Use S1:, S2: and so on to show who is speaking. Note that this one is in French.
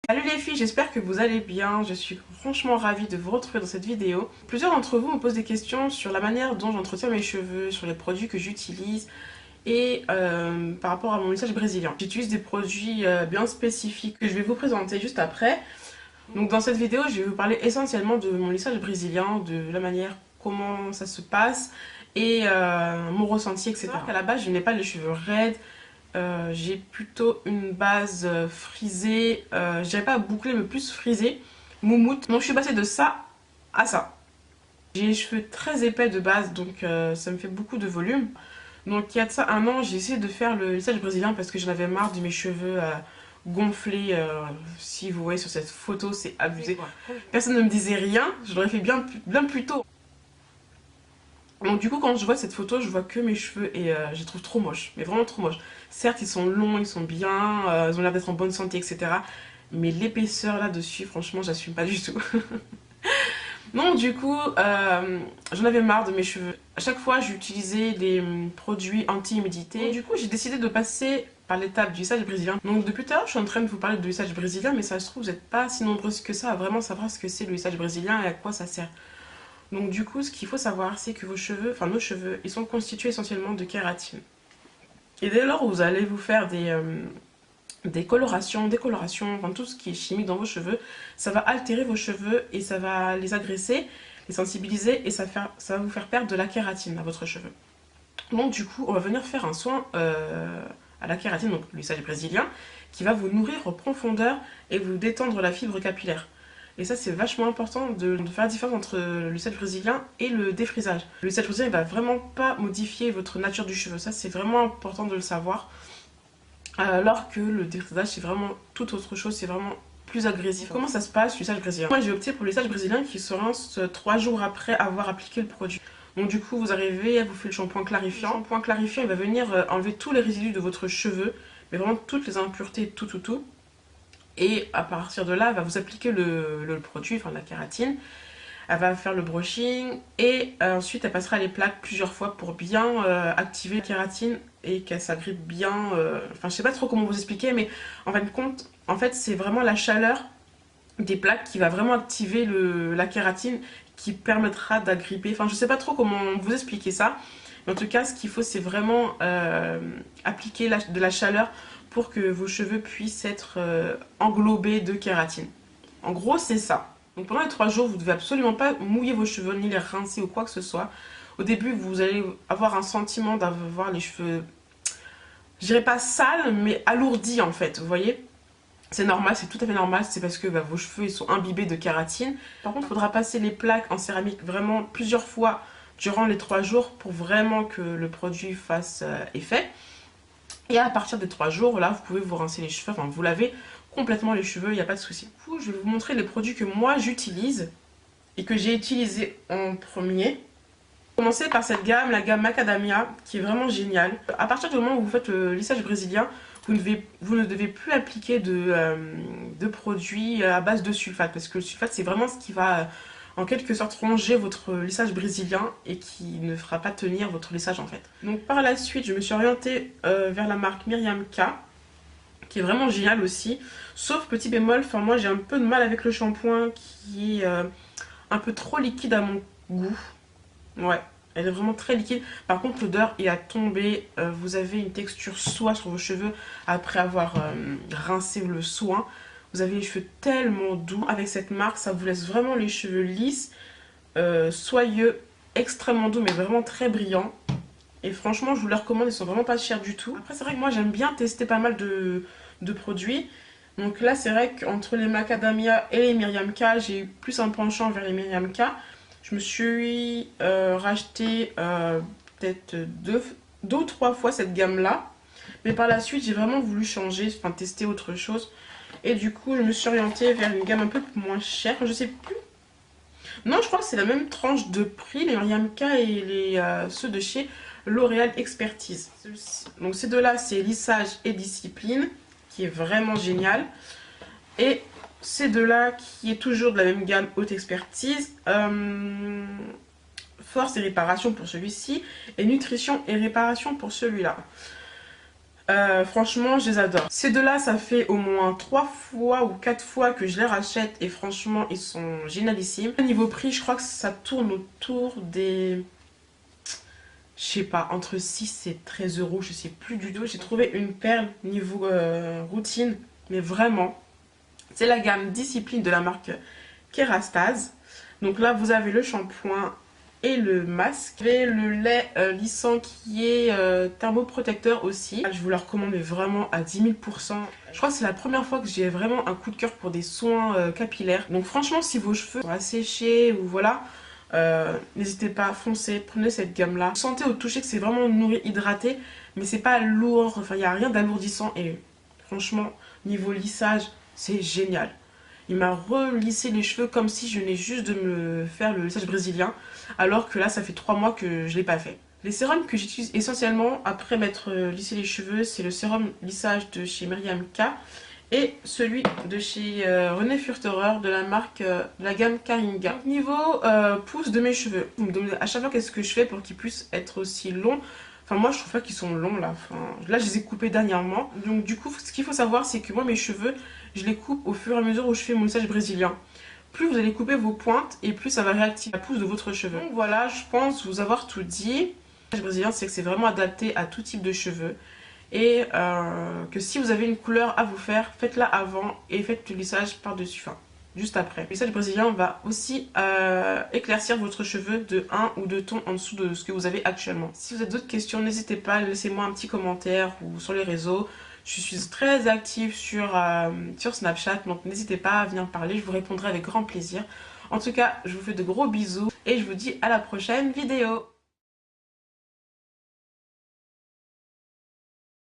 S1: Salut les filles, j'espère que vous allez bien. Je suis franchement ravie de vous retrouver dans cette vidéo. Plusieurs d'entre vous me posent des questions sur la manière dont j'entretiens mes cheveux, sur les produits que j'utilise et par rapport à mon lissage brésilien. J'utilise des produits bien spécifiques que je vais vous présenter juste après. Donc dans cette vidéo, je vais vous parler essentiellement de mon lissage brésilien, de la manière comment ça se passe et mon ressenti, etc. À la base, je n'ai pas les cheveux raides. J'ai plutôt une base frisée, je dirais pas bouclée mais plus frisée, moumoute. Donc je suis passée de ça à ça. J'ai les cheveux très épais de base, donc ça me fait beaucoup de volume. Donc il y a de ça un an, j'ai essayé de faire le lissage brésilien parce que j'en avais marre de mes cheveux gonflés. Si vous voyez sur cette photo, c'est abusé. Personne ne me disait rien, je l'aurais fait bien plus tôt. Donc du coup quand je vois cette photo, je vois que mes cheveux et je les trouve trop moches, mais vraiment trop moches. Certes ils sont longs, ils sont bien, ils ont l'air d'être en bonne santé, etc. Mais l'épaisseur là-dessus, franchement j'assume pas du tout. Donc du coup j'en avais marre de mes cheveux. À chaque fois j'utilisais des produits anti-humidité. Du coup j'ai décidé de passer par l'étape du lissage brésilien. Donc depuis tout à l'heure je suis en train de vous parler de lissage brésilien, mais ça se trouve vous n'êtes pas si nombreuses que ça à vraiment savoir ce que c'est le lissage brésilien et à quoi ça sert. Donc du coup, ce qu'il faut savoir, c'est que vos cheveux, enfin nos cheveux, ils sont constitués essentiellement de kératine. Et dès lors où vous allez vous faire des colorations, décolorations, enfin tout ce qui est chimique dans vos cheveux, ça va altérer vos cheveux et ça va les agresser, les sensibiliser et ça va vous faire perdre de la kératine à votre cheveu. Donc du coup, on va venir faire un soin à la kératine, donc le lissage brésilien, qui va vous nourrir en profondeur et vous détendre la fibre capillaire. Et ça, c'est vachement important de faire la différence entre le lissage brésilien et le défrisage. Le lissage brésilien, il va vraiment pas modifier votre nature du cheveu. Ça, c'est vraiment important de le savoir. Alors que le défrisage, c'est vraiment toute autre chose. C'est vraiment plus agressif. Comment ça se passe, le lissage brésilien? Moi, j'ai opté pour le lissage brésilien qui se rince 3 jours après avoir appliqué le produit. Donc du coup, vous arrivez, vous faites le shampoing clarifiant. Le shampoing clarifiant, il va venir enlever tous les résidus de votre cheveu, mais vraiment toutes les impuretés, tout. Et à partir de là, elle va vous appliquer le produit, enfin la kératine. Elle va faire le brushing et ensuite elle passera les plaques plusieurs fois pour bien activer la kératine et qu'elle s'agrippe bien. Enfin, je sais pas trop comment vous expliquer, mais en fin de compte, en fait, c'est vraiment la chaleur des plaques qui va vraiment activer la kératine qui permettra d'agripper. Enfin, je sais pas trop comment vous expliquer ça. Mais en tout cas, ce qu'il faut, c'est vraiment appliquer de la chaleur pour que vos cheveux puissent être englobés de kératine. En gros, c'est ça. Donc pendant les 3 jours, vous ne devez absolument pas mouiller vos cheveux, ni les rincer ou quoi que ce soit. Au début, vous allez avoir un sentiment d'avoir les cheveux, je dirais pas sales, mais alourdis en fait, vous voyez. C'est normal, c'est tout à fait normal, c'est parce que vos cheveux ils sont imbibés de kératine. Par contre, il faudra passer les plaques en céramique vraiment plusieurs fois durant les 3 jours pour vraiment que le produit fasse effet. Et à partir des 3 jours, là, vous pouvez vous rincer les cheveux, enfin vous lavez complètement les cheveux, il n'y a pas de souci. Du coup, je vais vous montrer les produits que moi j'utilise et que j'ai utilisé en premier. Commencer par cette gamme, la gamme Macadamia, qui est vraiment géniale. À partir du moment où vous faites le lissage brésilien, vous ne devez plus appliquer de produits à base de sulfate, parce que le sulfate c'est vraiment ce qui va en quelque sorte ronger votre lissage brésilien et qui ne fera pas tenir votre lissage en fait. Donc par la suite, je me suis orientée vers la marque Miriam K, qui est vraiment géniale aussi. Sauf petit bémol, enfin moi j'ai un peu de mal avec le shampoing qui est un peu trop liquide à mon goût. Ouais, elle est vraiment très liquide. Par contre l'odeur est à tomber. Vous avez une texture soie sur vos cheveux après avoir rincé le soin. Vous avez les cheveux tellement doux. Avec cette marque, ça vous laisse vraiment les cheveux lisses, soyeux, extrêmement doux, mais vraiment très brillants. Et franchement, je vous les recommande, ils sont vraiment pas chers du tout. Après, c'est vrai que moi, j'aime bien tester pas mal de produits. Donc là, c'est vrai qu'entre les Macadamia et les Miriam K, j'ai eu plus un penchant vers les Miriam K. Je me suis racheté peut-être deux ou 3 fois cette gamme-là. Mais par la suite, j'ai vraiment voulu changer, enfin tester autre chose. Et du coup, je me suis orientée vers une gamme un peu moins chère. Je sais plus. Non, je crois que c'est la même tranche de prix, les Miriam K et ceux de chez L'Oréal Expertise. Donc ces deux-là, c'est Lissage et Discipline, qui est vraiment génial. Et ces deux-là, qui est toujours de la même gamme Haute Expertise, Force et Réparation pour celui-ci, et Nutrition et Réparation pour celui-là. Franchement, je les adore. Ces deux-là, ça fait au moins 3 fois ou 4 fois que je les rachète et franchement, ils sont génialissimes. Niveau prix, je crois que ça tourne autour des... Je sais pas, entre 6 et 13 euros, je sais plus du tout. J'ai trouvé une perle niveau routine, mais vraiment, c'est la gamme Discipline de la marque Kerastase. Donc là, vous avez le shampoing et le masque. Vous avez le lait lissant qui est thermoprotecteur aussi. Je vous le recommande vraiment à 10 000%. Je crois que c'est la première fois que j'ai vraiment un coup de cœur pour des soins capillaires. Donc franchement, si vos cheveux sont asséchés ou voilà, n'hésitez pas, foncez, prenez cette gamme là. Vous sentez au toucher que c'est vraiment nourri, hydraté, mais c'est pas lourd, enfin il n'y a rien d'alourdissant et franchement, niveau lissage, c'est génial. Il m'a relissé les cheveux comme si je venais juste de me faire le lissage brésilien, alors que là, ça fait 3 mois que je ne l'ai pas fait. Les sérums que j'utilise essentiellement après m'être lissé les cheveux, c'est le sérum lissage de chez Myriam K et celui de chez René Furterer de la marque de la gamme Karinga. Donc, niveau pousse de mes cheveux, vous me demandez à chaque fois qu'est-ce que je fais pour qu'ils puissent être aussi longs. Enfin moi je trouve pas qu'ils sont longs là, enfin, là je les ai coupés dernièrement. Donc du coup ce qu'il faut savoir c'est que moi mes cheveux je les coupe au fur et à mesure où je fais mon lissage brésilien. Plus vous allez couper vos pointes et plus ça va réactiver la pousse de votre cheveu. Donc voilà, je pense vous avoir tout dit. Le lissage brésilien c'est que c'est vraiment adapté à tout type de cheveux. Et que si vous avez une couleur à vous faire, faites-la avant et faites le lissage par-dessus, enfin juste après. Le lissage brésilien va aussi éclaircir votre cheveu de 1 ou 2 tons en dessous de ce que vous avez actuellement. Si vous avez d'autres questions, n'hésitez pas, laissez-moi un petit commentaire ou sur les réseaux. Je suis très active sur Snapchat, donc n'hésitez pas à venir parler, je vous répondrai avec grand plaisir. En tout cas, je vous fais de gros bisous et je vous dis à la prochaine vidéo.